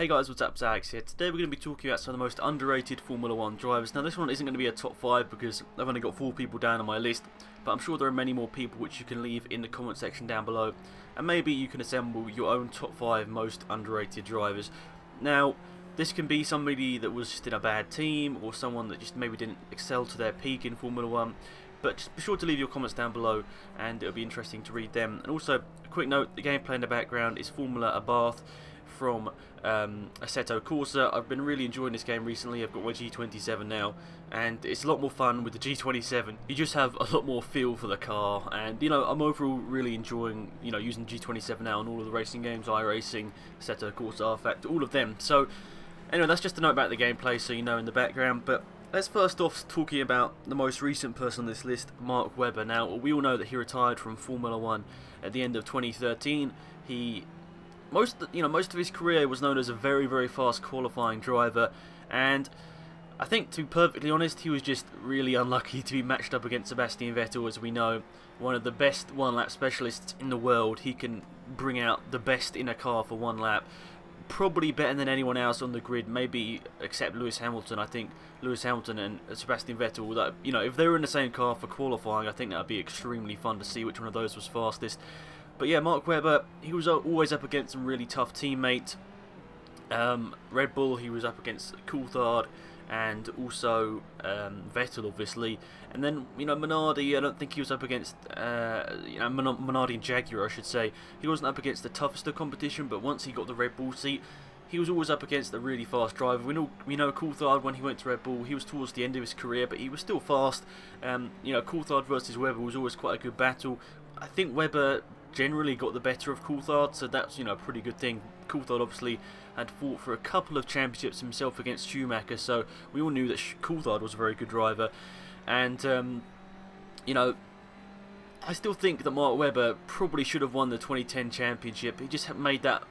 Hey guys, what's up? It's Alex here. Today we're going to be talking about some of the most underrated Formula 1 drivers. Now this one isn't going to be a top 5 because I've only got 4 people down on my list, but I'm sure there are many more people which you can leave in the comment section down below, and maybe you can assemble your own top 5 most underrated drivers. Now this can be somebody that was just in a bad team, or someone that just maybe didn't excel to their peak in Formula 1, but just be sure to leave your comments down below and it'll be interesting to read them. And also, a quick note, the gameplay in the background is Formula Abarth from Assetto Corsa. I've been really enjoying this game recently. I've got my G27 now, and it's a lot more fun with the G27. You just have a lot more feel for the car, and I'm overall really enjoying using G27 now in all of the racing games, iRacing, Assetto Corsa, Fact, all of them. So anyway, that's just a note about the gameplay, so you know in the background. But let's first off talking about the most recent person on this list, Mark Webber. Now we all know that he retired from Formula 1 at the end of 2013. Most of his career was known as a very, very fast qualifying driver, and I think, to be perfectly honest, he was just really unlucky to be matched up against Sebastian Vettel. As we know, one of the best one-lap specialists in the world. He can bring out the best in a car for one lap, probably better than anyone else on the grid, maybe except Lewis Hamilton. I think Lewis Hamilton and Sebastian Vettel, that if they were in the same car for qualifying, I think that would be extremely fun to see which one of those was fastest. But yeah, Mark Webber, he was always up against some really tough teammates. Red Bull, he was up against Coulthard and also Vettel, obviously. And then, Minardi, I don't think he was up against, Minardi and Jaguar, I should say. He wasn't up against the toughest of competition, but once he got the Red Bull seat, he was always up against a really fast driver. We know Coulthard, when he went to Red Bull, he was towards the end of his career, but he was still fast. Coulthard versus Webber was always quite a good battle. I think Webber generally got the better of Coulthard, so that's a pretty good thing. Coulthard obviously had fought for a couple of championships himself against Schumacher, so we all knew that Coulthard was a very good driver. And I still think that Mark Webber probably should have won the 2010 championship. He just made that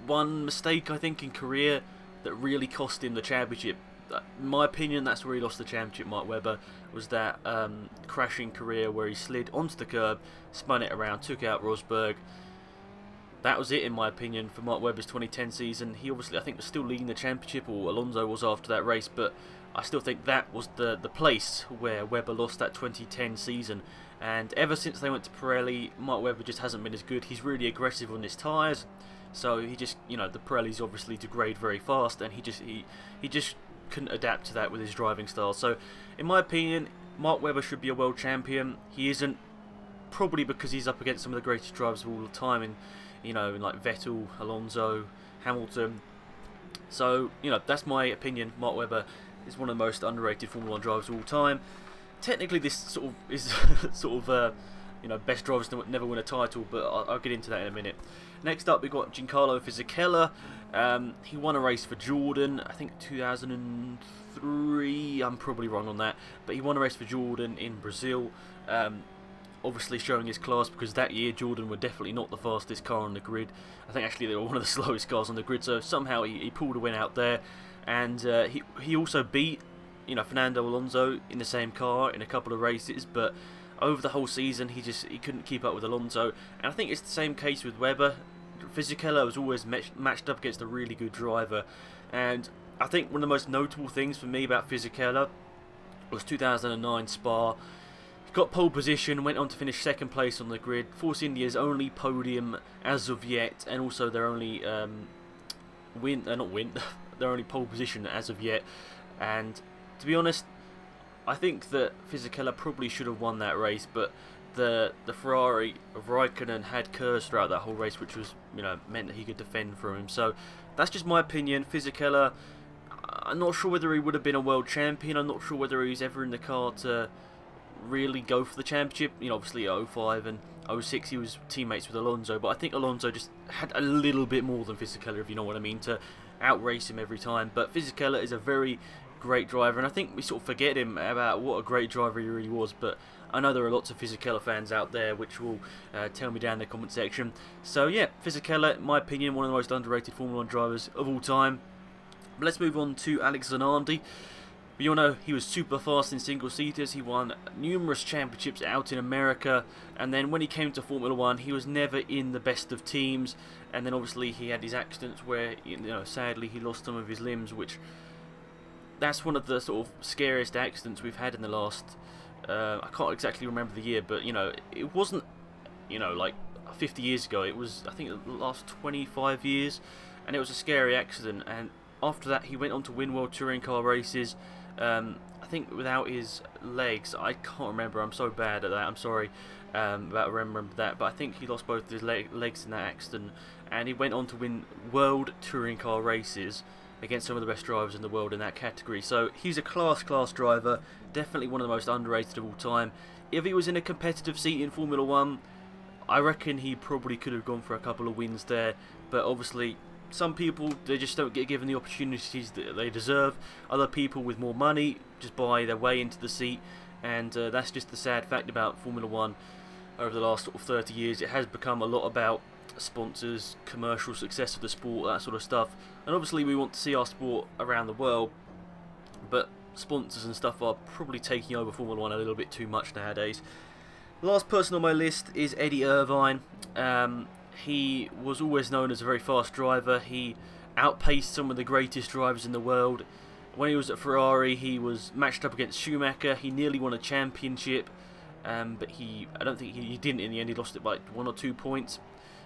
one mistake, I think, in career that really cost him the championship. In my opinion, that's where he lost the championship, Mark Webber, was that crashing career where he slid onto the curb, spun it around, took out Rosberg. That was it, in my opinion, for Mark Webber's 2010 season. He obviously, I think, was still leading the championship, or Alonso was after that race, but I still think that was the place where Webber lost that 2010 season. And ever since they went to Pirelli, Mark Webber just hasn't been as good. He's really aggressive on his tyres, so he just, the Pirellis obviously degrade very fast, and he just couldn't adapt to that with his driving style. So in my opinion, Mark Webber should be a world champion. He isn't, probably because he's up against some of the greatest drivers of all the time, in like Vettel, Alonso, Hamilton. So that's my opinion. Mark Webber is one of the most underrated Formula 1 drivers of all time. Technically this sort of is best drivers to never win a title, but I'll get into that in a minute. Next up, we've got Giancarlo Fisichella. He won a race for Jordan, I think 2003, I'm probably wrong on that, but he won a race for Jordan in Brazil, obviously showing his class, because that year Jordan were definitely not the fastest car on the grid. I think actually they were one of the slowest cars on the grid, so somehow he pulled a win out there. And he also beat Fernando Alonso in the same car in a couple of races, but over the whole season he couldn't keep up with Alonso. And I think it's the same case with Webber. Fisichella was always matched up against a really good driver, and I think one of the most notable things for me about Fisichella was 2009 Spa. He got pole position, went on to finish second place on the grid, Force India's only podium as of yet, and also their only their only pole position as of yet. And to be honest, I think that Fisichella probably should have won that race, but the Ferrari of Raikkonen had curves throughout that whole race, which was meant that he could defend from him. So that's just my opinion. Fisichella, I'm not sure whether he would have been a world champion. I'm not sure whether he was ever in the car to really go for the championship. Obviously 05 and 06 he was teammates with Alonso, but I think Alonso just had a little bit more than Fisichella, if you know what I mean, to outrace him every time. But Fisichella is a very great driver, and I think we sort of forget him about what a great driver he really was, but I know there are lots of Fisichella fans out there which will tell me down in the comment section. So yeah, Fisichella, in my opinion, one of the most underrated Formula 1 drivers of all time. But let's move on to Alex Zanardi. We all know he was super fast in single-seaters. He won numerous championships out in America, and then when he came to Formula 1, he was never in the best of teams. And then obviously he had his accidents where, you know, sadly he lost some of his limbs, which that's one of the sort of scariest accidents we've had in the last. I can't exactly remember the year, but you know, it wasn't, you know, like 50 years ago. It was, I think, the last 25 years, and it was a scary accident. And after that, he went on to win World Touring Car races. I think without his legs, I can't remember. I'm so bad at that. I'm sorry about remembering that, but I think he lost both his legs in that accident, and he went on to win World Touring Car races against some of the best drivers in the world in that category. So he's a class driver, definitely one of the most underrated of all time. If he was in a competitive seat in Formula 1, I reckon he probably could have gone for a couple of wins there, but obviously some people, they just don't get given the opportunities that they deserve. Other people with more money just buy their way into the seat, and that's just the sad fact about Formula 1 over the last sort of 30 years. It has become a lot about sponsors, commercial success of the sport, that sort of stuff. And obviously we want to see our sport around the world, but sponsors and stuff are probably taking over Formula 1 a little bit too much nowadays. The last person on my list is Eddie Irvine. He was always known as a very fast driver. He outpaced some of the greatest drivers in the world. When he was at Ferrari, he was matched up against Schumacher. He nearly won a championship, but I don't think he didn't in the end. He lost it by 1 or 2 points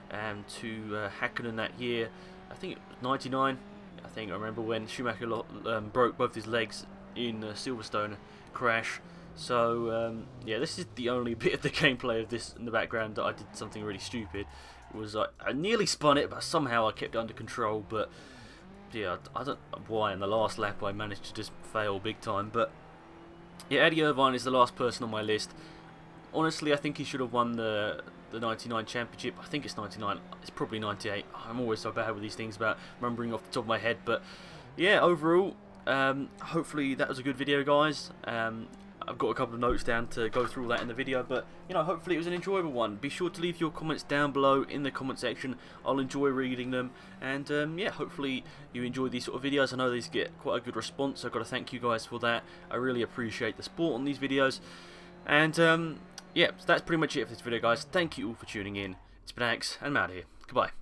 to Häkkinen that year. I think it was 99. I remember when Schumacher broke both his legs in a Silverstone crash. So yeah, this is the only bit of the gameplay of this in the background that I did something really stupid. It was I nearly spun it, but somehow I kept it under control. But yeah, I don't know why in the last lap I managed to just fail big time. But yeah, Eddie Irvine is the last person on my list. Honestly, I think he should have won the 99 championship. I think it's 99. It's probably 98. I'm always so bad with these things about remembering off the top of my head. But yeah, overall, hopefully that was a good video, guys. I've got a couple of notes down to go through all that in the video, but you know, hopefully it was an enjoyable one. Be sure to leave your comments down below in the comment section. I'll enjoy reading them, and yeah, hopefully you enjoy these sort of videos. I know these get quite a good response, so I've got to thank you guys for that. I really appreciate the support on these videos, and yeah, so that's pretty much it for this video, guys. Thank you all for tuning in. It's been Axe, and I'm out here. Goodbye.